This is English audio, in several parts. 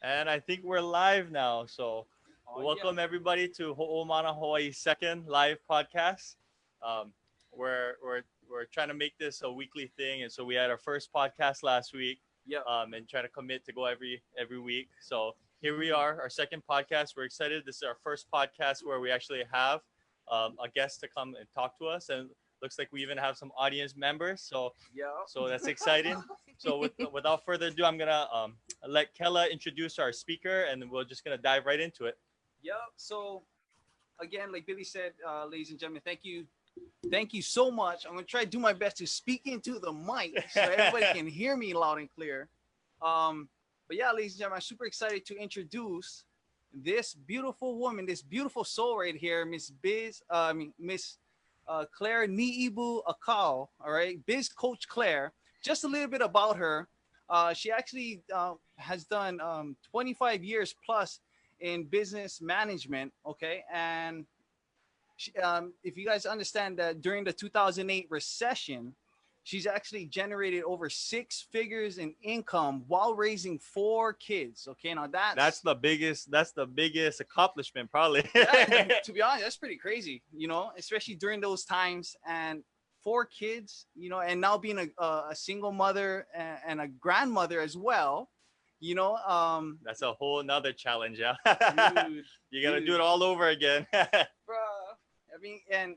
And I think we're live now. So Oh yeah. welcome everybody to Ho'omana Hawaii's second live podcast. Um, we're trying to make this a weekly thing, and so we had our first podcast last week, Yep. and try to commit to go every week. So here we Mhm. are, our second podcast. We're excited. This is our first podcast where we actually have a guest to come and talk to us, and looks like we even have some audience members. So Yep. that's exciting. So without further ado, I'm gonna let Kella introduce our speaker, and we're just gonna dive right into it. Yep. So again, like Billy said, ladies and gentlemen, thank you so much. I'm gonna try to do my best to speak into the mic so everybody can hear me loud and clear. Um, but yeah, ladies and gentlemen, I'm super excited to introduce this beautiful woman, this beautiful soul right here, Miss Miss Claire Niibu Akao. All right, Biz Coach Claire. Just a little bit about her. She actually has done 25 years plus in business management. Okay, and if you guys understand that during the 2008 recession, she's actually generated over six figures in income while raising four kids. Okay, now That's that's the biggest. That's the biggest accomplishment, probably. yeah. To be honest, that's pretty crazy. Especially during those times and four kids. And now being a single mother and a grandmother as well. You know, um, That's a whole nother challenge. Yeah, dude, you gotta do dude. it all over again. Bruh. I mean, and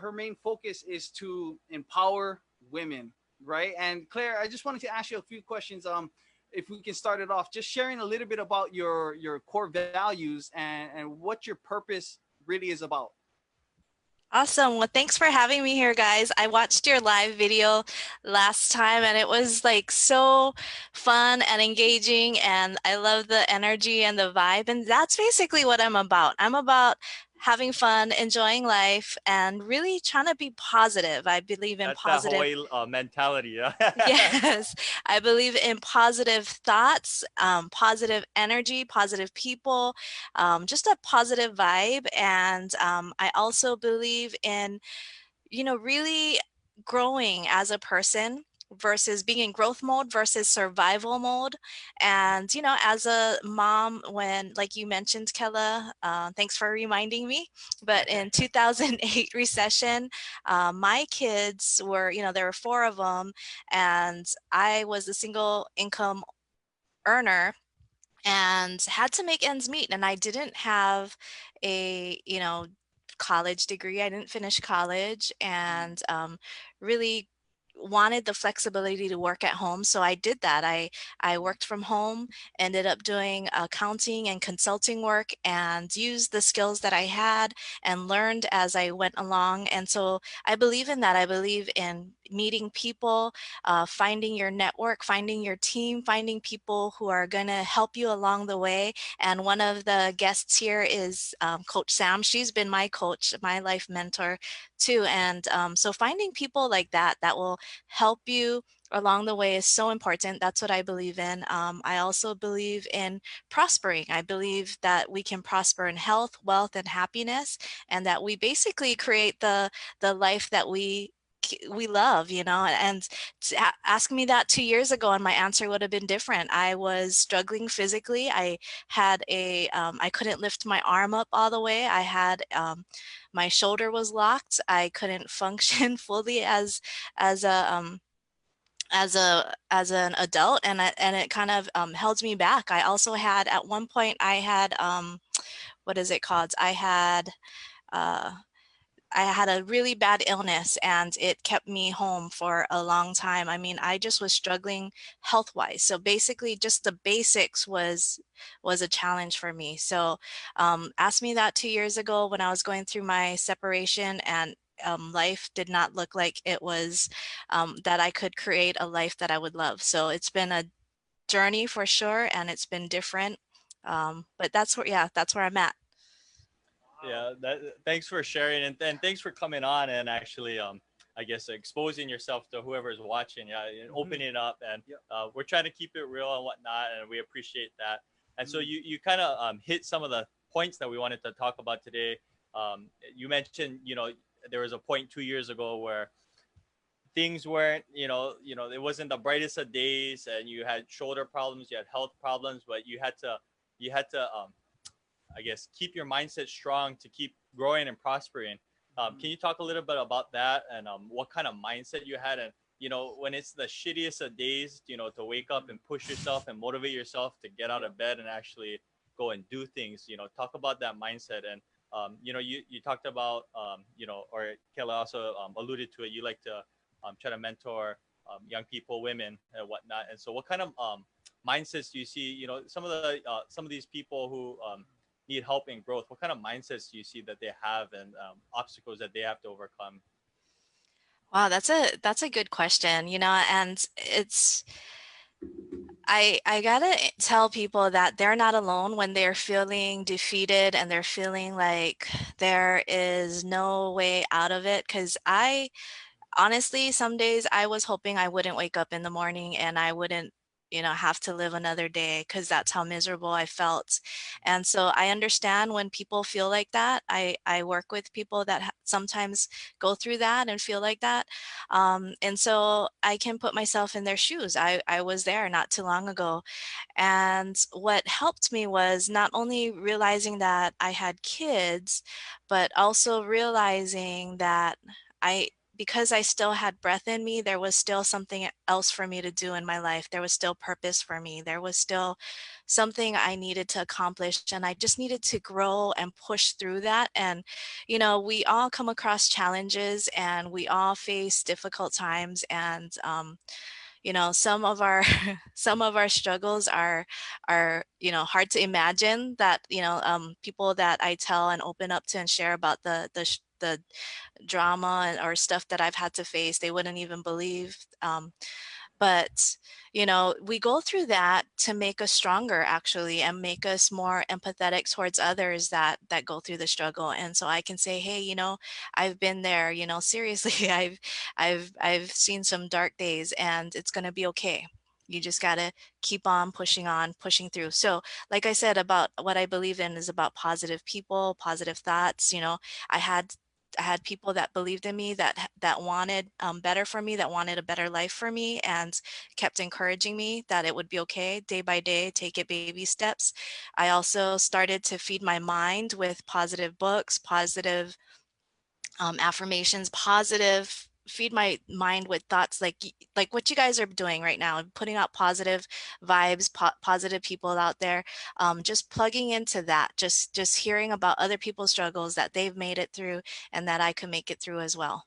her main focus is to empower women, right? And Claire, I just wanted to ask you a few questions. If we can start it off, just sharing a little bit about your core values and what your purpose really is about. Awesome. Well, thanks for having me here, guys. I watched your live video last time and it was like so fun and engaging, and I love the energy and the vibe. And that's basically what I'm about. I'm about having fun, enjoying life, and really trying to be positive. I believe in That's that positive. Hawaii mentality. Yeah. Yes, I believe in positive thoughts, positive energy, positive people, just a positive vibe. And I also believe in, really growing as a person versus being in growth mode versus survival mode. And, as a mom, when, like you mentioned, Kella, thanks for reminding me, but in 2008 recession, my kids were, there were four of them, and I was a single income earner and had to make ends meet. And I didn't have a, college degree. I didn't finish college, Mm. and really wanted the flexibility to work at home. So I did that. I worked from home, ended up doing accounting and consulting work, and used the skills that I had and learned as I went along. And so I believe in that. I believe in meeting people, finding your network, finding your team, finding people who are going to help you along the way. And one of the guests here is Coach Sam. She's been my coach, my life mentor too. And so finding people like that will help you along the way is so important. That's what I believe in. I also believe in prospering. I believe that we can prosper in health, wealth, and happiness, and that we basically create the life that we love, and ask me that 2 years ago and my answer would have been different. I was struggling physically. I had I couldn't lift my arm up all the way. I had, my shoulder was locked. I couldn't function fully as a, as an adult, and it kind of held me back. I also had, at one point, I had, what is it called? Uh, I had a really bad illness and it kept me home for a long time. I mean, I just was struggling health-wise. So basically just the basics was a challenge for me. So asked me that 2 years ago when I was going through my separation, and life did not look like it was, that I could create a life that I would love. So it's been a journey for sure, and it's been different. But that's where I'm at. Wow. Yeah, thanks for sharing, and thanks for coming on and actually I guess exposing yourself to whoever is watching, yeah, and Hmm. opening up. And Yep. we're trying to keep it real and whatnot, and we appreciate that. And so Mm. you kind of hit some of the points that we wanted to talk about today. You mentioned, there was a point 2 years ago where things weren't, it wasn't the brightest of days, and you had shoulder problems, you had health problems, but you had to I guess keep your mindset strong to keep growing and prospering. Can you talk a little bit about that, and what kind of mindset you had, and when it's the shittiest of days, to wake up and push yourself and motivate yourself to get out of bed and actually go and do things. Talk about that mindset. And you talked about, or Kayla also alluded to it. You like to try to mentor young people, women, and whatnot. And so, what kind of mindsets do you see? Some of these people who need help and growth. What kind of mindsets do you see that they have, and obstacles that they have to overcome? Wow, that's a good question, and I gotta tell people that they're not alone when they're feeling defeated and they're feeling like there is no way out of it. Because I honestly, some days I was hoping I wouldn't wake up in the morning and I wouldn't, have to live another day, because that's how miserable I felt. And so I understand when people feel like that. I work with people that sometimes go through that and feel like that. And so I can put myself in their shoes. I was there not too long ago. And what helped me was not only realizing that I had kids, but also realizing that I, because I still had breath in me, there was still something else for me to do in my life. There was still purpose for me. There was still something I needed to accomplish, and I just needed to grow and push through that. And, we all come across challenges and we all face difficult times. And, some of our some of our struggles are hard to imagine, that people that I tell and open up to and share about the drama or stuff that I've had to face, they wouldn't even believe. But we go through that to make us stronger, actually, and make us more empathetic towards others that go through the struggle. And so I can say, hey, I've been there. Seriously, I've seen some dark days, and it's going to be okay. You just got to keep on, pushing through. So like I said, about what I believe in is about positive people, positive thoughts. I had I had people that believed in me, that wanted better for me, that wanted a better life for me, and kept encouraging me that it would be okay, day by day, take it baby steps. I also started to feed my mind with positive books, positive affirmations, positive, feed my mind with thoughts like what you guys are doing right now, putting out positive vibes, positive people out there. Just plugging into that, just hearing about other people's struggles, that they've made it through, and that I could make it through as well.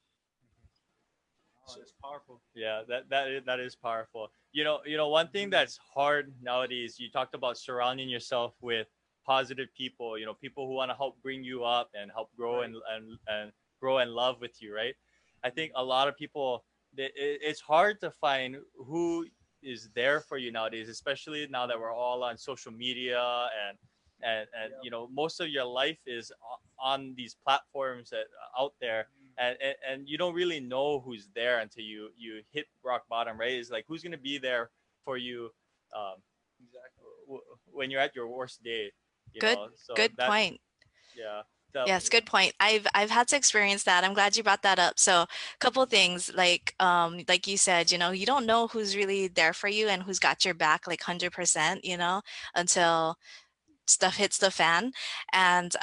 Oh, that's powerful. Yeah, that is powerful. One thing that's hard nowadays, you talked about surrounding yourself with positive people, people who want to help bring you up and help grow, Right. and grow and love with you, right? I think a lot of people, it's hard to find who is there for you nowadays, especially now that we're all on social media, and Yep. most of your life is on these platforms that out there, and you don't really know who's there until you hit rock bottom, right? It's like, who's going to be there for you um, Exactly. when you're at your worst day, Good, so good that, point. yeah. So Yes, good point. I've had to experience that. I'm glad you brought that up. So, a couple things, like you said, you don't know who's really there for you and who's got your back like 100%, until stuff hits the fan. And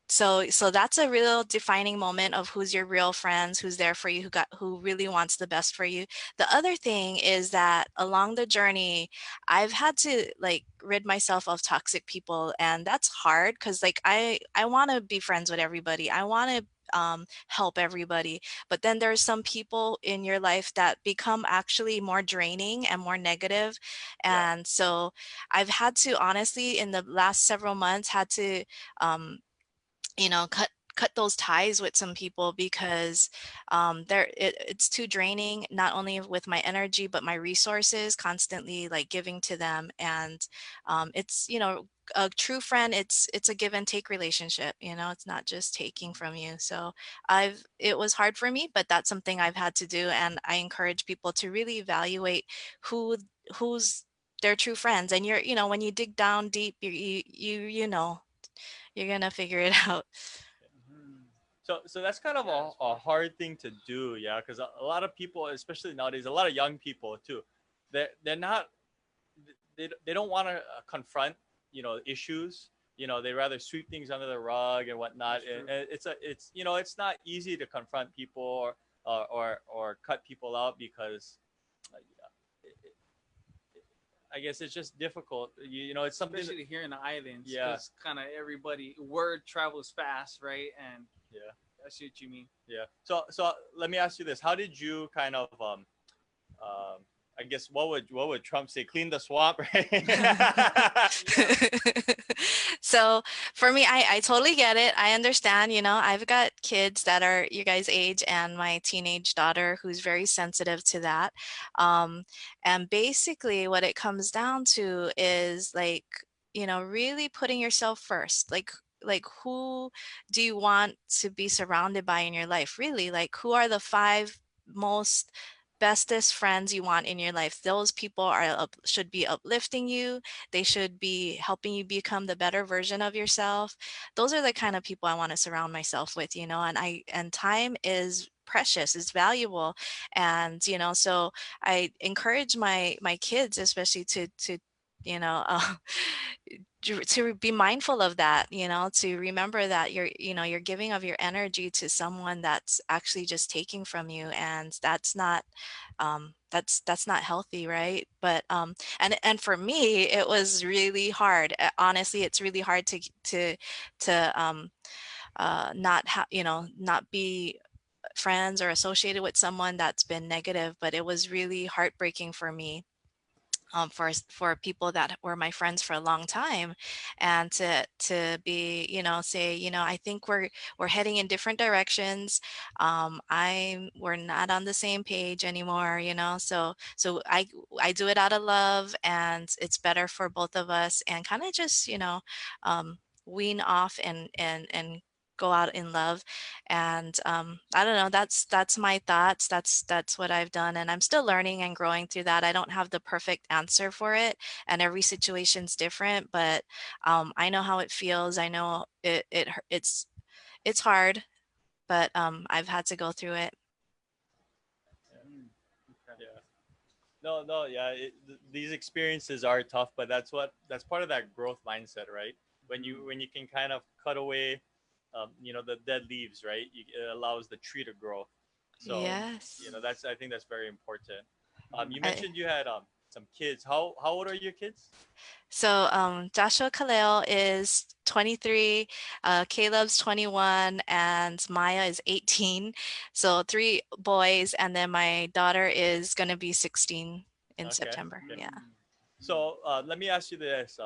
so that's a real defining moment of who's your real friends, who's there for you, who really wants the best for you. The other thing is that along the journey, I've had to like rid myself of toxic people, and that's hard because like I want to be friends with everybody. I want to help everybody, but then there's some people in your life that become actually more draining and more negative. yeah, And so I've had to, honestly, in the last several months, had to um, cut those ties with some people, because it's too draining, not only with my energy but my resources, constantly like giving to them. And it's a true friend, it's a give and take relationship. It's not just taking from you. So it was hard for me, but that's something I've had to do, and I encourage people to really evaluate who's their true friends. And when you dig down deep, you're gonna figure it out. Mhm. So that's kind of a hard thing to do, yeah, because a lot of people, especially nowadays, a lot of young people too, they're not they don't want to confront issues. They rather sweep things under the rug and whatnot. And it's it's not easy to confront people or cut people out because I guess it's just difficult. It's something. Especially here in the islands, Yeah. because kind of everybody word travels fast, right? And Yeah. I see what you mean. Yeah. So let me ask you this: how did you kind of I guess what would Trump say? Clean the swamp, right? So for me, I totally get it. I understand, I've got kids that are your guys' age and my teenage daughter who's very sensitive to that. And basically what it comes down to is like, really putting yourself first. Like who do you want to be surrounded by in your life? Really, like who are the five most bestest friends you want in your life? Those people should be uplifting you. They should be helping you become the better version of yourself. Those are the kind of people I want to surround myself with, and time is precious, is valuable. And, so I encourage my kids, especially to you know, to be mindful of that, to remember that you're giving of your energy to someone that's actually just taking from you, and that's not that's not healthy, right? But and for me it was really hard. Honestly, it's really hard to not be friends or associated with someone that's been negative, but it was really heartbreaking for me, for people that were my friends for a long time, and to be, say, I think we're heading in different directions. We're not on the same page anymore, so I do it out of love, and it's better for both of us, and kind of just, wean off and go out in love. And I don't know, that's my thoughts. That's what I've done, and I'm still learning and growing through that. I don't have the perfect answer for it, and every situation's different, but I know how it feels. I know it's hard, but I've had to go through it. Mm, okay. Yeah. No, yeah. These experiences are tough, but that's part of that growth mindset, right? When you can kind of cut away, the dead leaves, right? It allows the tree to grow. So, Yes. that's I think that's very important. You I, mentioned you had some kids. How old are your kids? so Joshua Kaleo is 23, Caleb's 21, and Maya is 18. So three boys, and then my daughter is gonna be 16 in Okay. September. Okay. Yeah. Mm. So let me ask you this: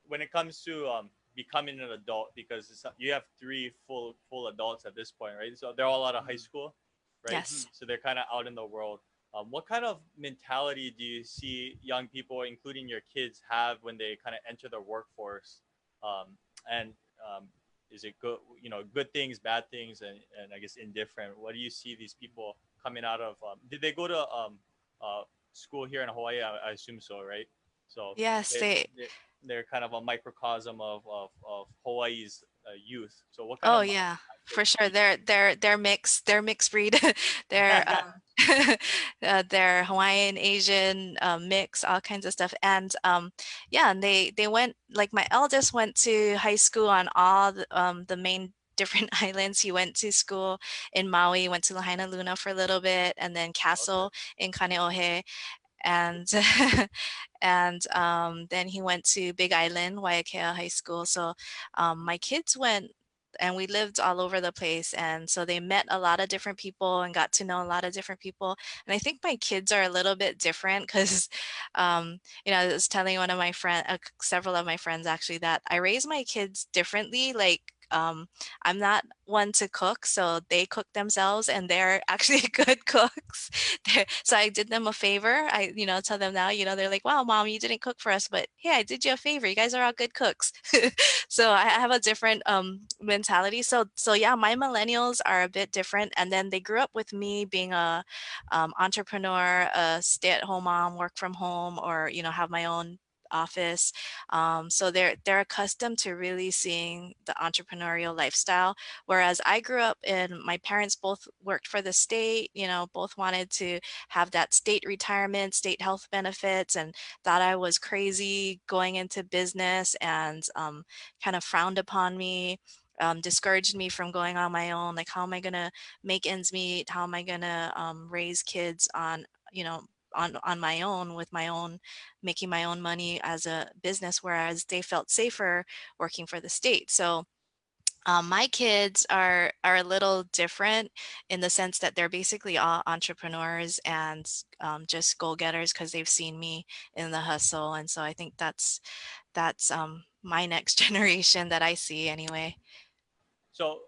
when it comes to becoming an adult, because you have three full adults at this point, right? So they're all out of high Mm. school, right? Yes. So they're kind of out in the world. What kind of mentality do you see young people, including your kids, have when they kind of enter the workforce? And is it good, good things, bad things, and I guess indifferent? What do you see these people coming out of? Did they go to school here in Hawaii? I assume so, right? So Yes, they, they they they're kind of a microcosm of Hawaii's youth. So what kind Oh of yeah, mindset for do sure. you see? They're mixed breed. They're they're Hawaiian, Asian, mix, all kinds of stuff. And yeah, and they went, like my eldest went to high school on all the main different islands. He went to school in Maui, went to Lahaina Luna for a little bit, and then Okay. Castle in Kaneohe, and and then he went to Big Island, Waiakea High School. So my kids went, and we lived all over the place, and so they met a lot of different people and got to know a lot of different people. And I think my kids are a little bit different because I was telling one of my friends, several of my friends actually, that I raise my kids differently. Like I'm not one to cook, so they cook themselves, and they're actually good cooks. So I did them a favor. I, tell them now, they're like, wow, mom, you didn't cook for us, but hey, I did you a favor. You guys are all good cooks. So I have a different mentality. So yeah, my millennials are a bit different. And then they grew up with me being a entrepreneur, a stay-at-home mom, work from home, or, have my own office. So they're accustomed to really seeing the entrepreneurial lifestyle. Whereas I grew up and my parents both worked for the state, both wanted to have that state retirement, state health benefits, and thought I was crazy going into business, and kind of frowned upon me. Discouraged me from going on my own. Like, how am I going to make ends meet? How am I going to raise kids on, on my own, with my own, making my own money as a business, whereas they felt safer working for the state. So my kids are a little different in the sense that they're basically all entrepreneurs and just go-getters because they've seen me in the hustle. And so I think that's my next generation that I see anyway. So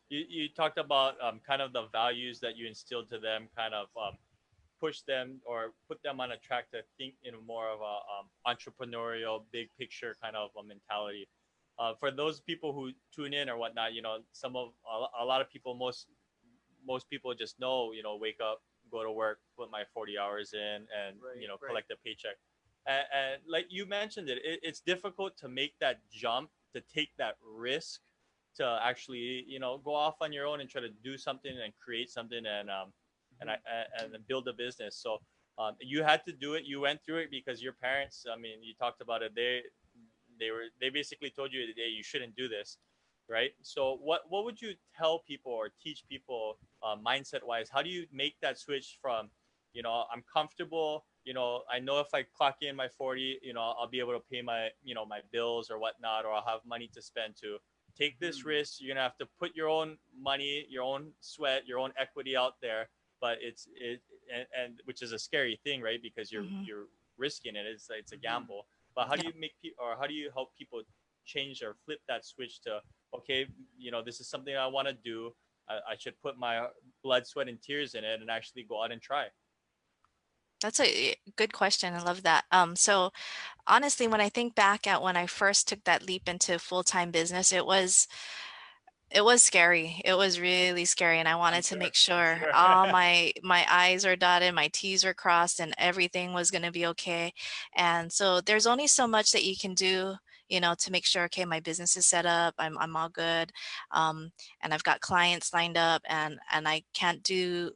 you talked about kind of the values that you instilled to them, kind of push them or put them on a track to think in more of a entrepreneurial, big picture kind of a mentality. For those people who tune in or whatnot, a lot of people, most people just know, wake up, go to work, put my 40 hours in, and collect a paycheck. And like you mentioned it's difficult to make that jump, to take that risk, to actually go off on your own and try to do something and create something, and build a business. So you had to do it. You went through it because your parents, I mean, you talked about it, they basically told you that, hey, you shouldn't do this, right? So what would you tell people or teach people, mindset wise? How do you make that switch from, I'm comfortable, I know if I clock in my 40, I'll be able to pay my, my bills or whatnot, or I'll have money to spend, to take this risk. You're gonna have to put your own money, your own sweat, your own equity out there, but and which is a scary thing, right? Because you're risking it. It's a gamble. But how do you make people, or how do you help people change or flip that switch to, okay, this is something I want to do. I should put my blood, sweat, and tears in it, and actually go out and try. That's a good question. I love that. So honestly, when I think back at when I first took that leap into full-time business, it was scary. It was really scary, and I wanted to make sure all my I's are dotted, my T's are crossed, and everything was going to be okay. And so there's only so much that you can do, to make sure, okay, my business is set up, I'm all good, and I've got clients lined up, and I can't do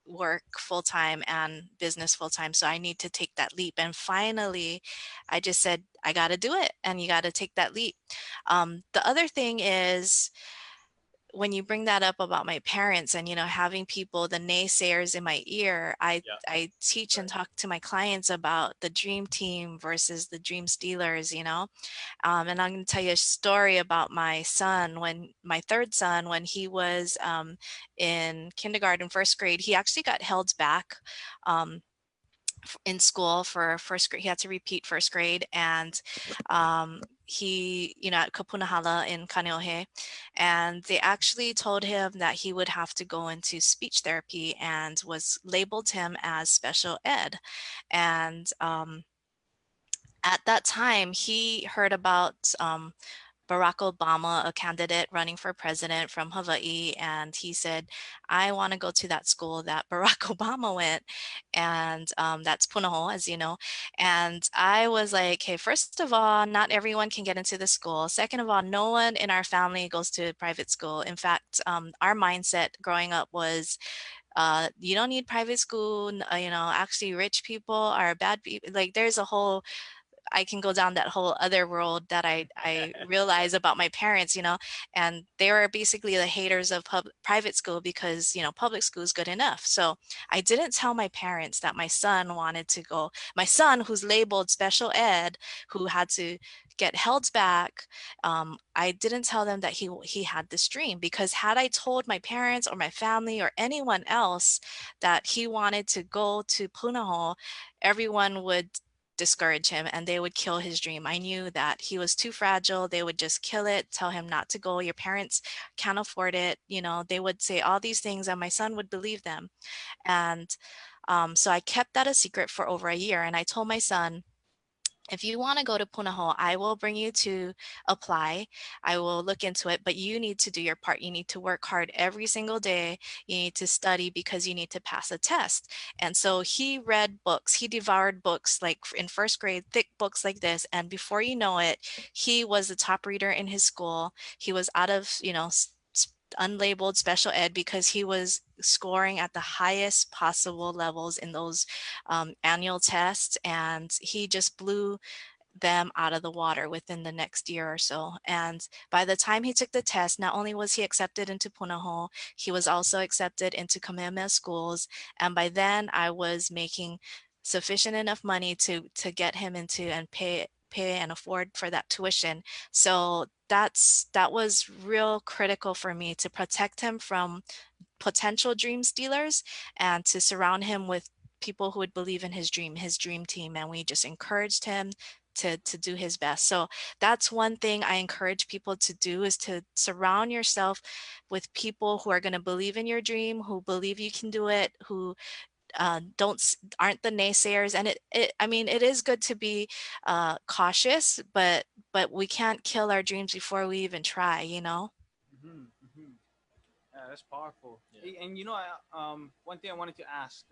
work full time and business full time. So I need to take that leap. And finally, I just said, I got to do it, and you got to take that leap. The other thing is, when you bring that up about my parents and having people, the naysayers in my ear, I Yeah. I teach and talk to my clients about the dream team versus the dream stealers. And I'm going to tell you a story about my son, when my third son, when he was in kindergarten, first grade. He actually got held back um, in school for first grade. He had to repeat first grade, and he, at Kapunahala in Kaneohe, and they actually told him that he would have to go into speech therapy, and was labeled him as special ed. And at that time, he heard about Barack Obama, a candidate running for president from Hawaii, and he said, I want to go to that school that Barack Obama went, and that's Punahou, as you know. And I was like, hey, first of all, not everyone can get into the school. Second of all, no one in our family goes to private school. In fact, our mindset growing up was, you don't need private school. Actually, rich people are bad people. Like, there's a whole, I can go down that whole other world that I realize about my parents, and they were basically the haters of private school because, public school is good enough. So I didn't tell my parents that my son wanted to go, my son who's labeled special ed, who had to get held back. I didn't tell them that he had this dream, because had I told my parents or my family or anyone else that he wanted to go to Punahou, everyone would discourage him and they would kill his dream. I knew that he was too fragile. They would just kill it, tell him not to go. Your parents can't afford it. They would say all these things and my son would believe them. And so I kept that a secret for over a year. And I told my son, If you want to go to Punahou, I will bring you to apply. I will look into it, but you need to do your part. You need to work hard every single day. You need to study because you need to pass a test. And so he read books. He devoured books like in first grade, thick books like this. And before you know it, he was the top reader in his school. He was out of, unlabeled special ed because he was scoring at the highest possible levels in those annual tests, and he just blew them out of the water within the next year or so. And by the time he took the test, not only was he accepted into Punahou, he was also accepted into Kamehameha schools. And by then I was making sufficient enough money to get him into and pay and afford for that tuition. So that was real critical for me to protect him from potential dream stealers and to surround him with people who would believe in his dream team. And we just encouraged him to do his best. So that's one thing I encourage people to do, is to surround yourself with people who are going to believe in your dream, who believe you can do it, who aren't the naysayers. And I mean, it is good to be cautious, but we can't kill our dreams before we even try, you know? Hmm. Hmm. Yeah, that's powerful. Yeah. And one thing I wanted to ask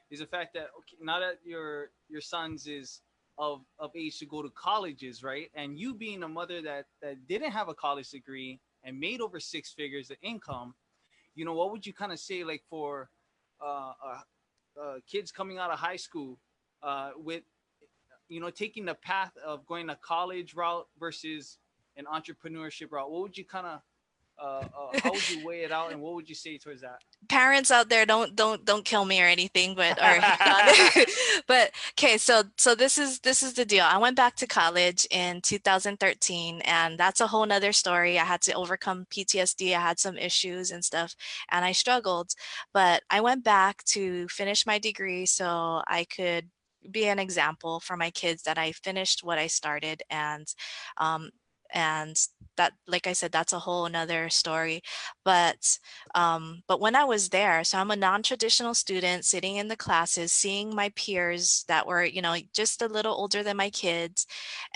is the fact that, okay, now that your son's is of age to go to colleges, right? And you being a mother that didn't have a college degree and made over six figures of income, what would you kind of say, like, for uh, uh, kids coming out of high school with taking the path of going a college route versus an entrepreneurship route? What would you kind of how would you weigh it out, and what would you say towards that? Parents out there, don't kill me or anything, but or but okay, so this is the deal. I went back to college in 2013, and that's a whole nother story. I had to overcome PTSD. I had some issues and stuff, and I struggled, but I went back to finish my degree so I could be an example for my kids that I finished what I started. Um and that, like I said, that's a whole nother story. But when I was there, so I'm a non-traditional student sitting in the classes, seeing my peers that were, just a little older than my kids,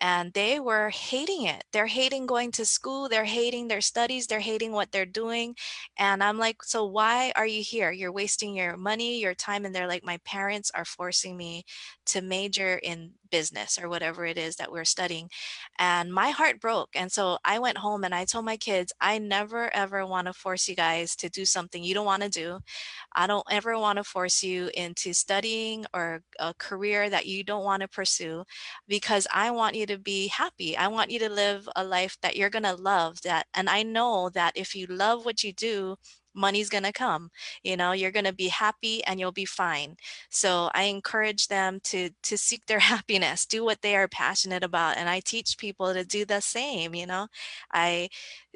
and they were hating it. They're hating going to school. They're hating their studies. They're hating what they're doing. And I'm like, so why are you here? You're wasting your money, your time. And they're like, my parents are forcing me to major in business or whatever it is that we're studying. And my heart broke. And so I went home and I told my kids, I never ever want to force you guys to do something you don't want to do. I don't ever want to force you into studying or a career that you don't want to pursue, because I want you to be happy. I want you to live a life that you're going to love, that, and I know that if you love what you do, money's going to come. You're going to be happy and you'll be fine. So I encourage them to seek their happiness, do what they are passionate about, and I teach people to do the same. I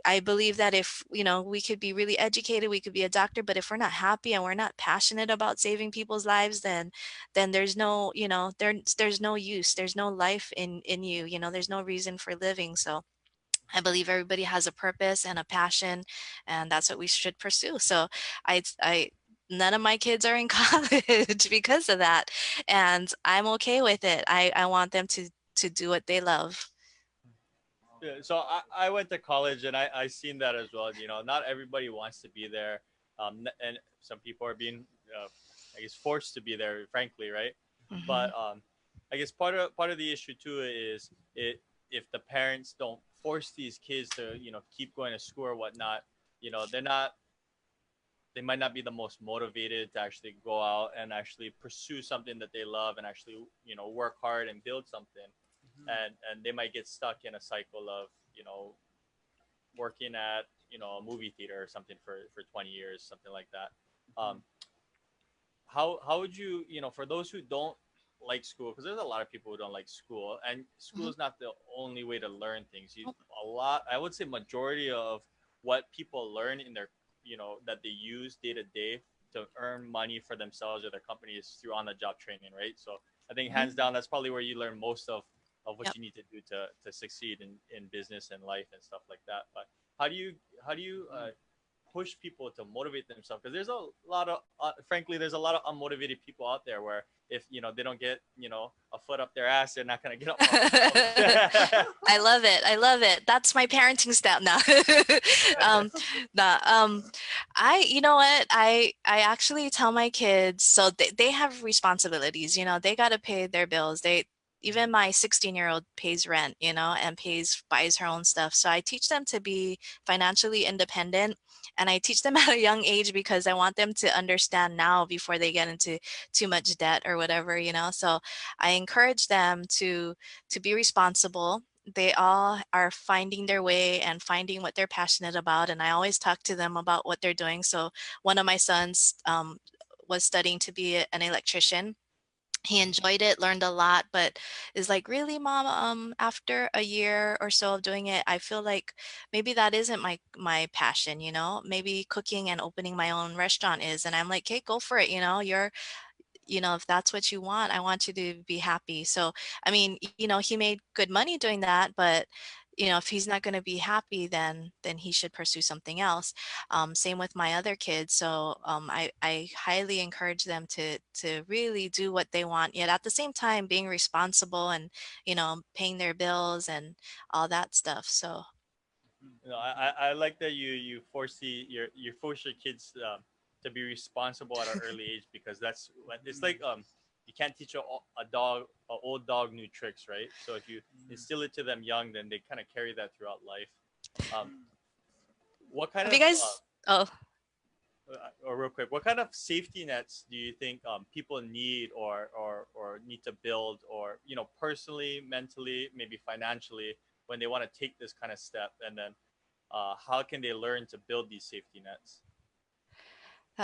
I believe that if, we could be really educated, we could be a doctor, but if we're not happy and we're not passionate about saving people's lives, then there's no, there's no use, there's no life in you, there's no reason for living. So I believe everybody has a purpose and a passion, and that's what we should pursue. So I none of my kids are in college because of that, and I'm okay with it. I want them to do what they love. Yeah, so I went to college and I seen that as well. Not everybody wants to be there, and some people are being, I guess, forced to be there, frankly, right? Hmm. But I guess part of the issue too is if the parents don't force these kids to keep going to school or whatnot, they're not they might not be the most motivated to actually go out and actually pursue something that they love and actually work hard and build something, Mhm. and they might get stuck in a cycle of working at a movie theater or something for 20 years, something like that. Mhm. How would you, for those who don't like school, because there's a lot of people who don't like school, and school Hmm. is not the only way to learn things. A lot, I would say majority of what people learn in their that they use day to day to earn money for themselves or their companies through on the job training, right? So I think hands down that's probably where you learn most of what Yep. you need to do to succeed in business and life and stuff like that. But how do you how do you push people to motivate themselves, because there's a lot of frankly, there's a lot of unmotivated people out there where if they don't get a foot up their ass, they're not going to get up off the couch. I love it. I love it. That's my parenting style now. um, nah, you know what? I actually tell my kids, so they have responsibilities, they got to pay their bills. Even my 16-year-old pays rent, and buys her own stuff. So I teach them to be financially independent, and I teach them at a young age because I want them to understand now before they get into too much debt or whatever, So I encourage them to be responsible. They all are finding their way and finding what they're passionate about. And I always talk to them about what they're doing. So one of my sons was studying to be an electrician. He enjoyed it, learned a lot, but is like, really, mom, after a year or so of doing it, I feel like maybe that isn't my passion, maybe cooking and opening my own restaurant is. And I'm like, hey, go for it. If that's what you want, I want you to be happy. So, I mean, he made good money doing that, but if he's not going to be happy, then he should pursue something else. Same with my other kids. So I highly encourage them to really do what they want, yet at the same time being responsible and paying their bills and all that stuff. So I like that you force your kids to be responsible at an early age, because that's when it's like you can't teach a old dog new tricks, right? So if you instill it to them young, then they kind of carry that throughout life. What kind have of you guys? Oh, or real quick, what kind of safety nets do you think people need or need to build, or personally, mentally, maybe financially, when they want to take this kind of step? And then how can they learn to build these safety nets?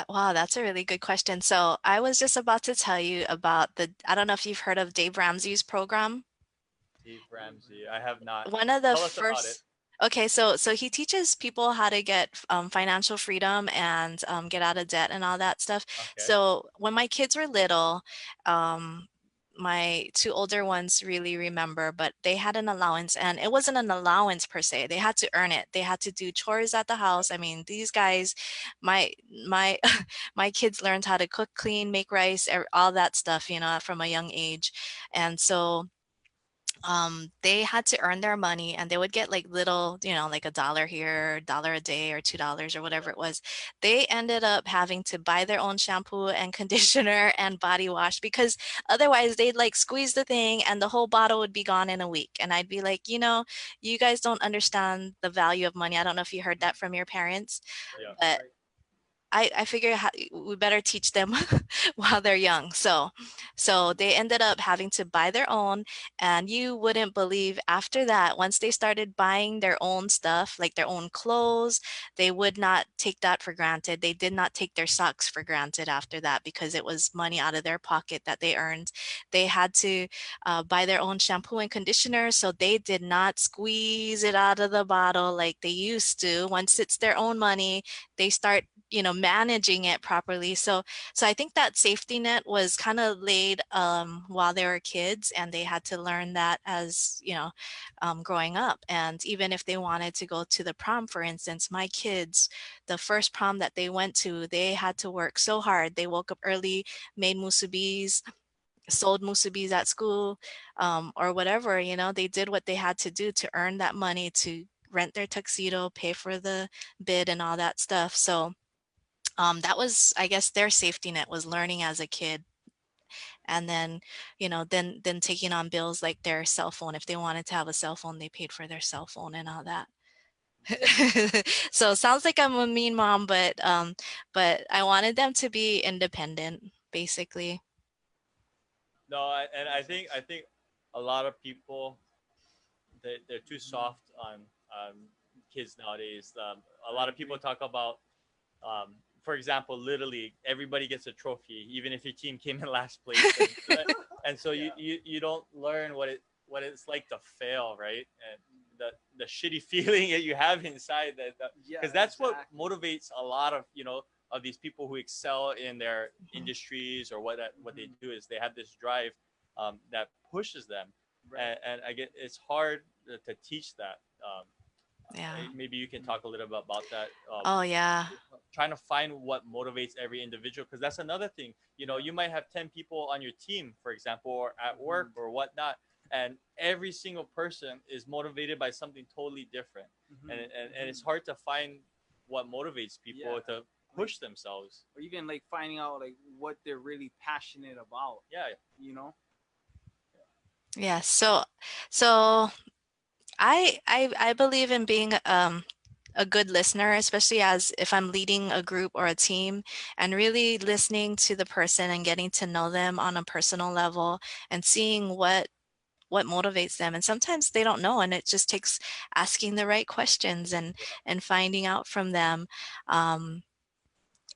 wow, that's a really good question. So I was just about to tell you about I don't know if you've heard of Dave Ramsey's program. Dave Ramsey, I have not. One of the Tell us about it. first, okay, so he teaches people how to get financial freedom and get out of debt and all that stuff. Okay. So when my kids were little, um, my two older ones really remember, but they had an allowance, and it wasn't an allowance per se. They had to earn it. They had to do chores at the house. I mean, these guys, my my kids learned how to cook, clean, make rice, all that stuff, from a young age. And so they had to earn their money, and they would get like little, like $1 here, $1 a day, or $2 or whatever it was. They ended up having to buy their own shampoo and conditioner and body wash, because otherwise they'd like squeeze the thing and the whole bottle would be gone in a week. And I'd be like, you guys don't understand the value of money. I don't know if you heard that from your parents, Yeah. but I figure we better teach them while they're young. So they ended up having to buy their own. And you wouldn't believe, after that, once they started buying their own stuff, like their own clothes, they would not take that for granted. They did not take their socks for granted after that, because it was money out of their pocket that they earned. They had to buy their own shampoo and conditioner. So they did not squeeze it out of the bottle like they used to. Once it's their own money, they start managing it properly. So I think that safety net was kind of laid while they were kids, and they had to learn that as growing up. And even if they wanted to go to the prom, for instance, my kids, the first prom that they went to, they had to work so hard. They woke up early, made musubis, sold musubis at school, or whatever. They did what they had to do to earn that money to rent their tuxedo, pay for the bid and all that stuff. So that was, I guess, their safety net, was learning as a kid. And then, then taking on bills like their cell phone. If they wanted to have a cell phone, they paid for their cell phone and all that. So it sounds like I'm a mean mom, but I wanted them to be independent, basically. No, and I think a lot of people, they're too soft on kids nowadays. A lot of people talk about, for example, Little League. Everybody gets a trophy, even if your team came in last place, and so you don't learn what it's like to fail, right? And the shitty feeling that you have inside, because that's what motivates a lot of of these people who excel in their industries, or what they do is they have this drive that pushes them. Right. And I get it's hard to teach that. Yeah. Maybe you can talk a little bit about that. Oh, yeah. Trying to find what motivates every individual, because that's another thing. You might have 10 people on your team, for example, or at work or whatnot, and every single person is motivated by something totally different. And it's hard to find what motivates people Yeah. to push themselves. Or even like finding out like what they're really passionate about. Yeah. You know. Yeah. So I believe in being a good listener, especially as if I'm leading a group or a team, and really listening to the person and getting to know them on a personal level and seeing what motivates them. And sometimes they don't know, and it just takes asking the right questions and finding out from them.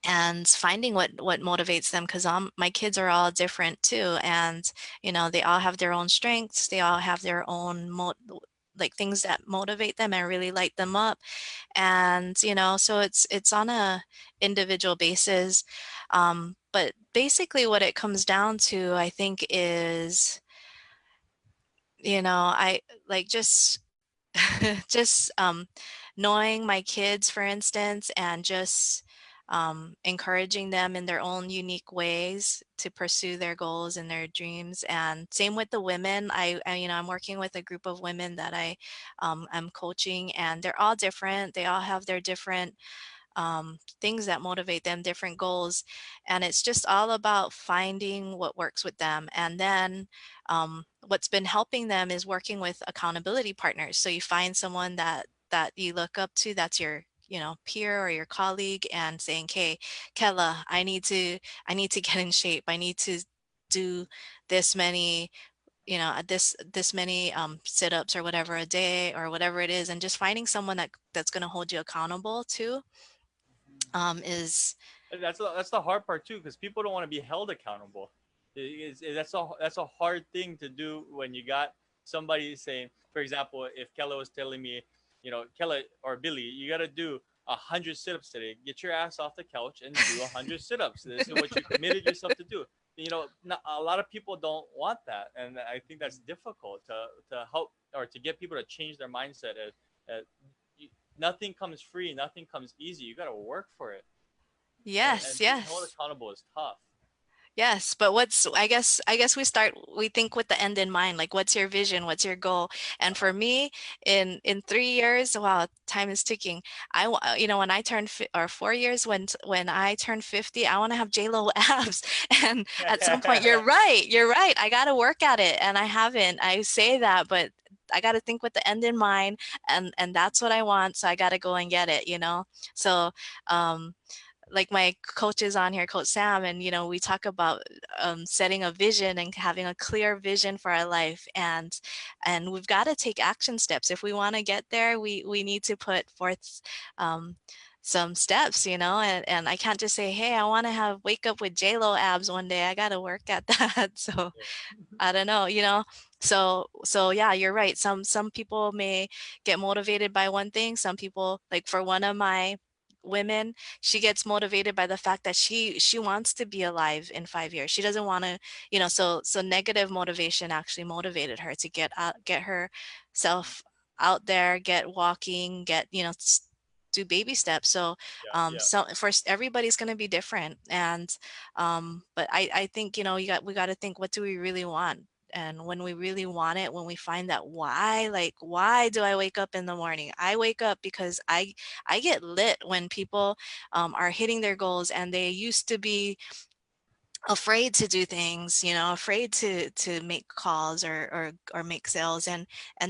And finding what motivates them, because my kids are all different too, and they all have their own strengths, they all have their own like things that motivate them and really light them up. And so it's on a individual basis. But basically what it comes down to, I think, is I like just just knowing my kids, for instance, and just encouraging them in their own unique ways to pursue their goals and their dreams. And same with the women. I'm working with a group of women that I'm coaching, and they're all different. They all have their different things that motivate them, different goals. And it's just all about finding what works with them. And then what's been helping them is working with accountability partners. So you find someone that you look up to, that's your peer or your colleague, and saying, "Hey, Kella, I need to get in shape. I need to do this many this many sit-ups or whatever a day or whatever it is." And just finding someone that's going to hold you accountable too is That's the hard part too, because people don't want to be held accountable. That's a hard thing to do when you got somebody saying, for example, if Kella was telling me, Kella or Billy, you got to do 100 sit-ups today. Get your ass off the couch and do 100 sit-ups. This is what you committed yourself to do. Not, a lot of people don't want that, and I think that's difficult to help or to get people to change their mindset. Nothing comes free, nothing comes easy. You got to work for it, and yes, being held yes. accountable is tough. Yes, but I guess we think with the end in mind, like what's your vision, what's your goal? And for me, in 3 years, wow, time is ticking. When I turn or 4 years, when I turn 50, I want to have J-Lo abs. And at some point, you're right. I got to work at it, and I haven't. I say that, but I got to think with the end in mind, and that's what I want. So I got to go and get it. So, um, like my coach is on here, Coach Sam, and we talk about setting a vision and having a clear vision for our life, and we've got to take action steps if we want to get there. We need to put forth um, some steps, and I can't just say, "Hey, I want to have wake up with J-Lo abs one day." I got to work at that. So I don't know. So yeah, you're right. Some people may get motivated by one thing. Some people, like for one of my women, she gets motivated by the fact that she wants to be alive in 5 years. She doesn't want to, so negative motivation actually motivated her to get herself out there, get walking, do baby steps. So Yeah. so first, everybody's going to be different. And but I think we got to think, what do we really want? And when we really want it, when we find that why, like, why do I wake up in the morning? I wake up because I get lit when people are hitting their goals, and they used to be afraid to do things, afraid to make calls or make sales, and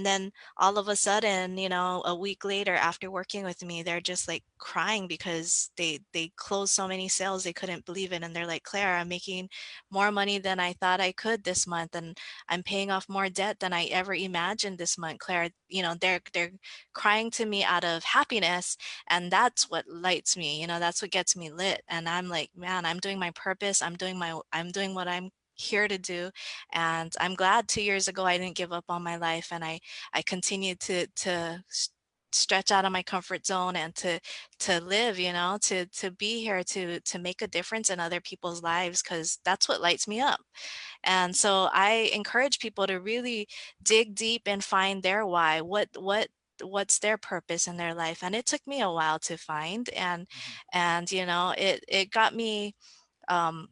then all of a sudden, a week later, after working with me, they're just like crying because they closed so many sales they couldn't believe it, and they're like, "Claire, I'm making more money than I thought I could this month, and I'm paying off more debt than I ever imagined this month, Claire." They're crying to me out of happiness, and that's what lights me. That's what gets me lit. And I'm like, man, I'm doing my purpose. I'm doing what I'm here to do. And I'm glad 2 years ago I didn't give up on my life, and I continued to stretch out of my comfort zone and to live, to be here, to make a difference in other people's lives, because that's what lights me up. And so I encourage people to really dig deep and find their why. what's their purpose in their life. And it took me a while to find, and you know, it got me um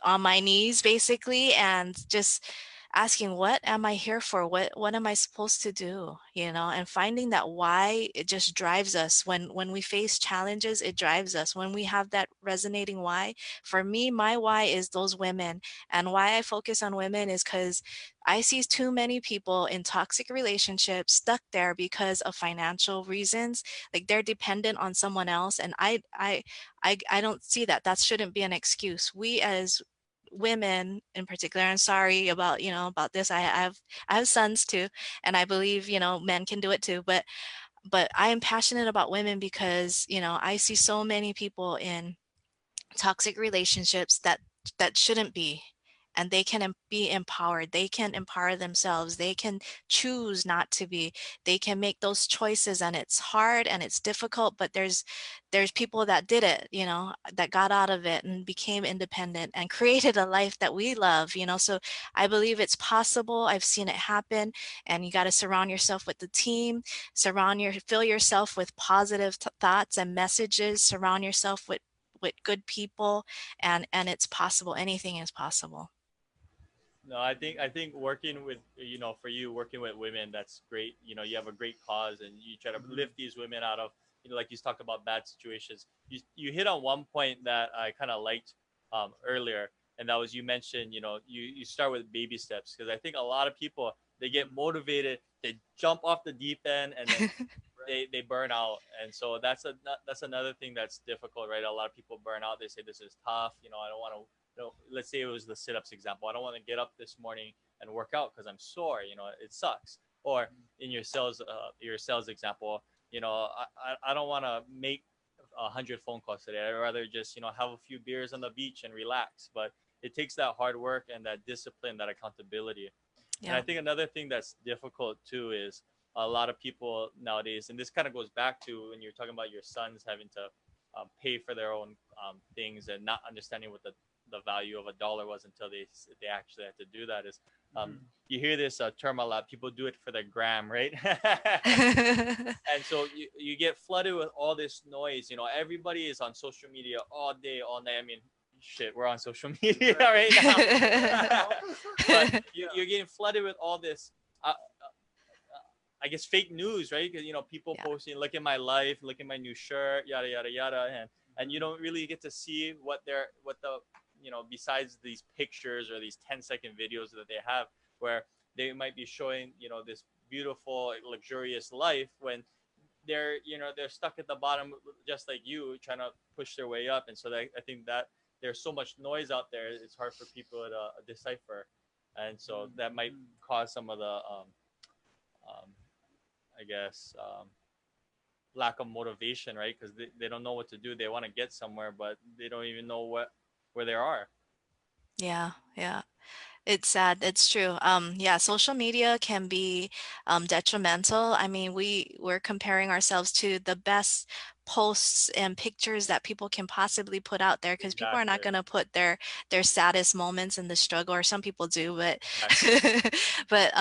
on my knees basically, and just asking, what am I here for? What am I supposed to do? You know, and finding that why, it just drives us. When we face challenges, it drives us. When we have that resonating why, for me, my why is those women. And why I focus on women is because I see too many people in toxic relationships stuck there because of financial reasons. Like they're dependent on someone else. And I don't see that. That shouldn't be an excuse. We as women in particular, and sorry about, you know, about this, I have sons too, and I believe, you know, men can do it too, but I am passionate about women because, you know, I see so many people in toxic relationships that shouldn't be, and they can be empowered. They can empower themselves. They can choose not to be. They can make those choices, and it's hard and it's difficult, but there's people that did it, you know, that got out of it and became independent and created a life that we love, you know. So I believe it's possible. I've seen it happen, and you got to surround yourself with the team, fill yourself with positive thoughts and messages, surround yourself with good people, and it's possible. Anything is possible. No, I think working with, you know, for you working with women, that's great. You know, you have a great cause and you try to lift these women out of, you know, like you talked about bad situations. You hit on one point that I kind of liked earlier, and that was, you mentioned, you know, you start with baby steps, because I think a lot of people, they get motivated, they jump off the deep end, and then they burn out. And so that's another thing that's difficult, right? A lot of people burn out. They say this is tough, you know, I don't want to, you know, let's say it was the sit-ups example, I don't want to get up this morning and work out because I'm sore, you know, it sucks. Or in your sales example, you know, I don't want to make 100 phone calls today. I'd rather just, you know, have a few beers on the beach and relax. But it takes that hard work and that discipline, that accountability. And I Yeah. think another thing that's difficult too is a lot of people nowadays, and this kind of goes back to when you're talking about your sons having to pay for their own things and not understanding what the value of a dollar was until they actually had to do that. Is you hear this term a lot. People do it for the gram, right? And so you get flooded with all this noise. You know, everybody is on social media all day, all night. I mean, shit, we're on social media right now. But you're getting flooded with all this, I guess, fake news, right? Because, you know, people Yeah. posting, look at my life, look at my new shirt, yada yada yada, and you don't really get to see what the, you know, besides these pictures or these 10-second videos that they have, where they might be showing, you know, this beautiful luxurious life when they're, you know, they're stuck at the bottom just like you, trying to push their way up. And so I think that there's so much noise out there, it's hard for people to decipher. And so that might cause some of the um, I guess lack of motivation, right? Because they don't know what to do. They want to get somewhere, but they don't even know where they are. Yeah, yeah. It's sad. It's true. Yeah, social media can be detrimental. I mean, we're comparing ourselves to the best posts and pictures that people can possibly put out there, because people are not Exactly. going to put their saddest moments in the struggle, or some people do, but Exactly. but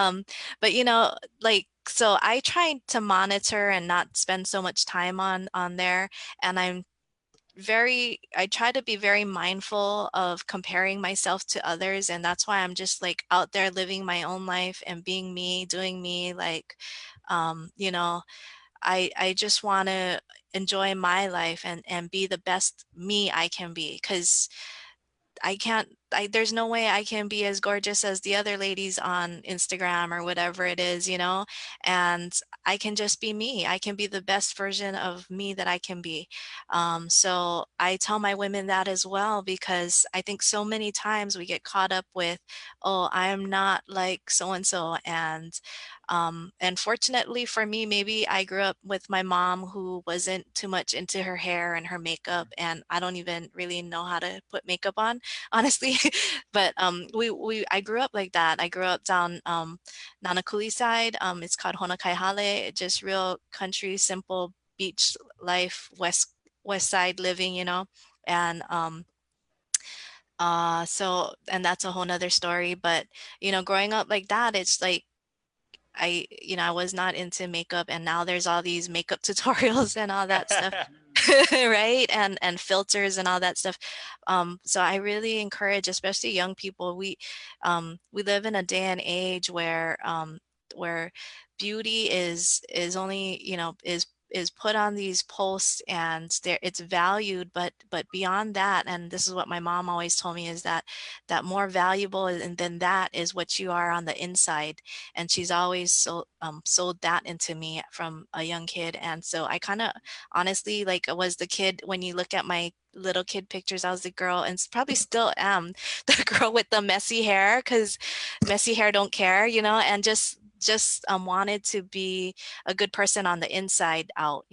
but you know, like, so I try to monitor and not spend so much time on there, and I try to be very mindful of comparing myself to others, and that's why I'm just like out there living my own life and being me, doing me, like, you know, I just want to enjoy my life and be the best me I can be, because there's no way I can be as gorgeous as the other ladies on Instagram or whatever it is, you know, and I can just be me. I can be the best version of me that I can be. So I tell my women that as well, because I think so many times we get caught up with, oh, I'm not like so and so. And fortunately for me, maybe I grew up with my mom who wasn't too much into her hair and her makeup, and I don't even really know how to put makeup on, honestly. But I grew up like that. I grew up down Nanakuli side. It's called Honakaihale, just real country, simple beach life, west side living, you know. And so, and that's a whole nother story. But you know, growing up like that, it's like I was not into makeup, and now there's all these makeup tutorials and all that stuff. Right, and filters and all that stuff. So I really encourage, especially young people, we live in a day and age where beauty is only, is put on these posts, and there it's valued, but beyond that, and this is what my mom always told me, is that more valuable and than that is what you are on the inside. And she's always sold that into me from a young kid. And so I kind of, honestly, like, I was the kid, when you look at my little kid pictures, I was the girl, and probably still am, the girl with the messy hair, because messy hair don't care, and just wanted to be a good person on the inside out.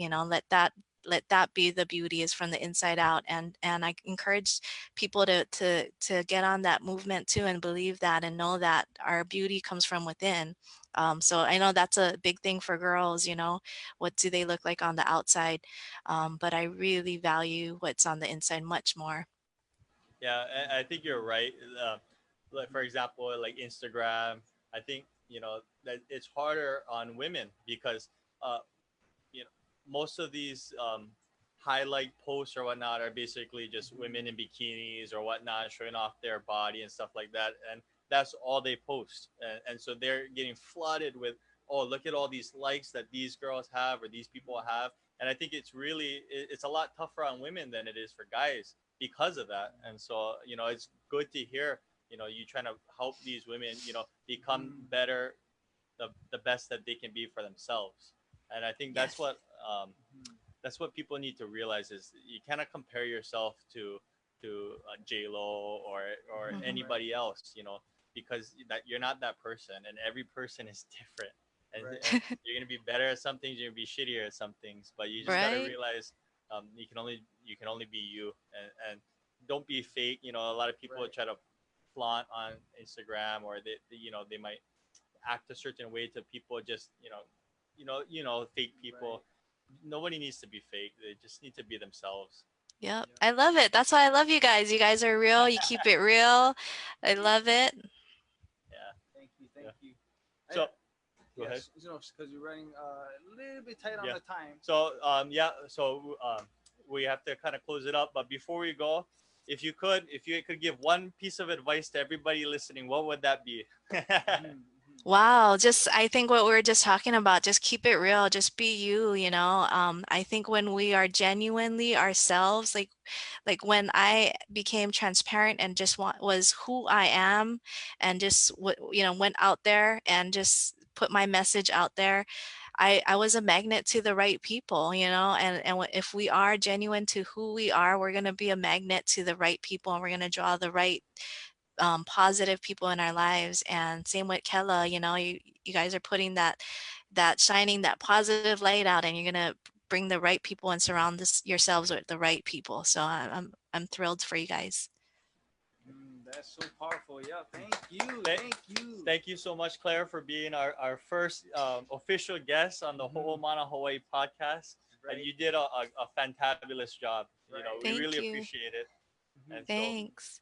Let that be the beauty, is from the inside out. And I encourage people to get on that movement too, and believe that, and know that our beauty comes from within. So I know that's a big thing for girls, what do they look like on the outside? But I really value what's on the inside much more. Yeah, I think you're right. Like for example, like Instagram, I think that it's harder on women because uh, you know most of these highlight posts or whatnot are basically just women in bikinis or whatnot showing off their body and stuff like that, and that's all they post, and so they're getting flooded with, oh, look at all these likes that these girls have or these people have. And I think it's a lot tougher on women than it is for guys because of that. And so it's good to hear you trying to help these women become better, the best that they can be for themselves. And I think Yes. that's what people need to realize, is you cannot compare yourself to J Lo or anybody else, because that you're not that person, and every person is different. And, Right. and you're gonna be better at some things, you're gonna be shittier at some things, but you just gotta Right. realize you can only be you, and don't be fake. A lot of people Right. try to flaunt on Instagram, or they might act a certain way to people, just fake people. Nobody needs to be fake. They just need to be themselves. Yep. Yeah. I love it. That's why I love you guys. You guys are real. You keep it real. I love it. Yeah. Thank you. Yeah. Thank you. So go ahead. Yes, because we're running a little bit tight on Yeah. the time. So we have to kind of close it up. But before we go, if you could give one piece of advice to everybody listening, what would that be? Mhm. Wow, I think what we were just talking about, just keep it real, just be you. I think when we are genuinely ourselves, like when I became transparent and just was who I am, and just went out there and just put my message out there, I was a magnet to the right people, and if we are genuine to who we are, we're going to be a magnet to the right people, and we're going to draw the right positive people in our lives. And same with Kella, you guys are putting that shining that positive light out, and you're gonna bring the right people and surround yourselves with the right people. So I'm thrilled for you guys. That's so powerful. Yeah. Thank you. Thank, Thank you. thank you so much, Claire, for being our first official guest on the Ho'omana Hawaii podcast. And Right. you did a fantabulous job. Right. We really Thank you. appreciate it. And so Thanks.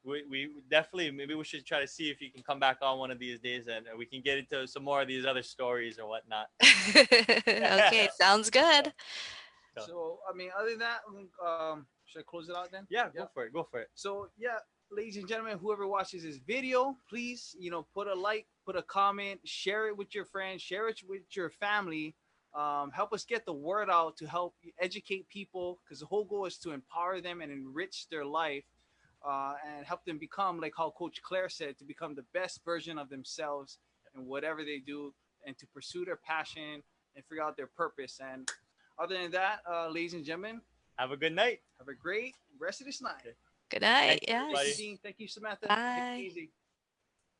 we definitely, maybe we should try to see if you can come back on one of these days, and we can get into some more of these other stories or whatnot. Okay, sounds good. So, So, I mean, other than that, should I close it out then? yeah, go for it. Go for it. So, yeah, ladies and gentlemen, whoever watches this video, please, put a like, put a comment, share it with your friends, share it with your family. Help us get the word out to help educate people, because the whole goal is to empower them and enrich their life, and help them become, like how Coach Claire said, to become the best version of themselves in whatever they do, and to pursue their passion and figure out their purpose. And other than that, ladies and gentlemen, Have a good night. have a great rest of this night. Okay. Good night. Thanks, Yes. everybody. Thank you, Samantha. Take it Bye. easy.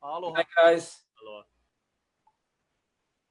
Good Aloha. night, guys. Aloha.